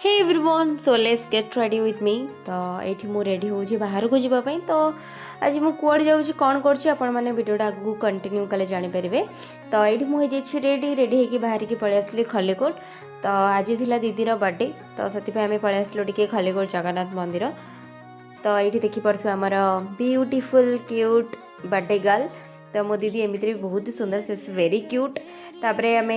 Hey everyone, so let's get ready with me. तो ये मु रेडी हो बाहर को जावाई। तो आज मुझे कौड़ जाऊँ कौन कर भिडियोटा आगू कंटिन्यू कले जानीपर। तो ये मुझे रेडी रेडी होगी बाहर की पलि आसली खलिकोट। तो आज थी दीदीर बर्थडे, तो से आम पलि आसलु टे खलिकोट जगन्नाथ मंदिर। तो ये देखिपे आमर ब्यूटीफुल क्यूट बर्थडे गर्ल। तो मो दीदी एमती भी बहुत सुंदर से वेरी क्यूट। तापर आम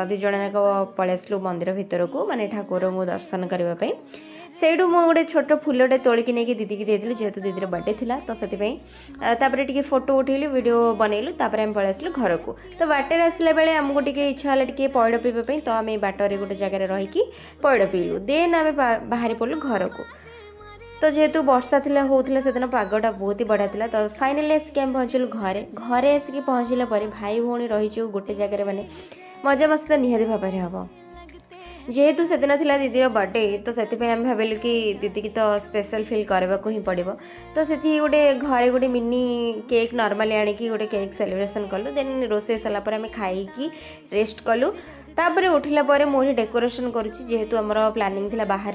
दुज जाक पलि आसलु मंदिर भितर को माने ठाकुर को दर्शन करने। सेठू मु गोटे छोट फूलटे तोलिकी नहीं दीदी की देती जेहेतु दीदीर बर्थडे थिला। तो से टे फोटो उठेलु वीडियो बनइलु। तापर आम पलि आसलु घर को। तो बाटर आसला बेले आमको टे इच्छा है टे पैड़ पीवाई। तो आम बाटर गोटे जगह रहीकि पैड़ पीलु। देन आम बाहरी पड़ू घर को। तो जेहेतु वर्षा होता से दिन पगटा बहुत ही बढ़िया था। तो फाइनाली आसिक आम पहुँचलु घरे। घरे आसिक पहुँचला भाई भौणी रहीचु गोटे जगह माने मजा मस्ती तो निहाती भाव में हम। जेहेतु से दिन थी दीदीर बर्थडे, तो से आम भाविलु कि दीदी की तो स्पेशल फील करने को ही पड़ो। तो से गोटे घरे गोटे मिनी केक नॉर्मली आनिकी गोटे केक सेलिब्रेशन कलु। देन रोसे सारापर आम खाई रेस्ट कलु। तापर उठिला परे मोही डेकोरेशन करुच्ची जेहेतु आमर प्लानिंग थिला बाहर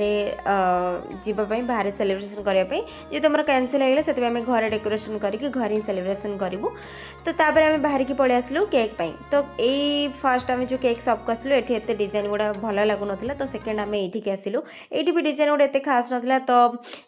जीवाई बाहर सेलिब्रेशन करने। जेहेतु आम कैनसल होगा से आम घर डेकोरेशन करके घर ही सेलिब्रेशन करूँ। तो तापर आम बाहर की पलि आसलु केक पाई। तो यही फास्ट आम जो केक शॉप को आसलु ये एत डिजाइन गुड़ा भल लगुन। तो सेकेंड आम ये आसलु ये भी डिजाइन गुड़ा एत खास नाला। तो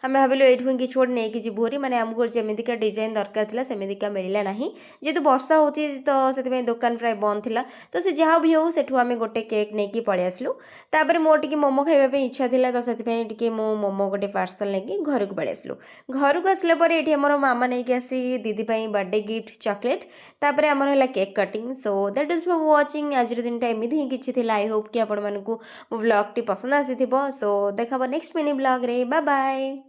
आम भाविलु ये किसी गोटे नहीं कि जीवरी माने आमको जमीका डिजाइन दरकार था सेमिका मिलला ना। जेहेतु वर्षा होती तो से दुकान प्राय बंद थिला। तो से जहाँ भी हो सेठू आम गोटे केक नहीं कि पलि आसलु। तापर मोर टी मोमो खाइबा इच्छा थिला। तो से मो मोमो गोटे पार्सल नहीं घर को पलि आसलु। घर को आसला ये आमर मामा नहीं कि आसी दीदी बर्थडे गिफ्ट चॉकलेट। तापर आमर है cake cutting. So that is for watching. आज दिन एमती ही किसी थी। आई होप कि आपण मानकू मो ब्लॉग टी पसंद आसी। सो देखा नेक्स्ट मिनी ब्लॉग रे। Bye bye.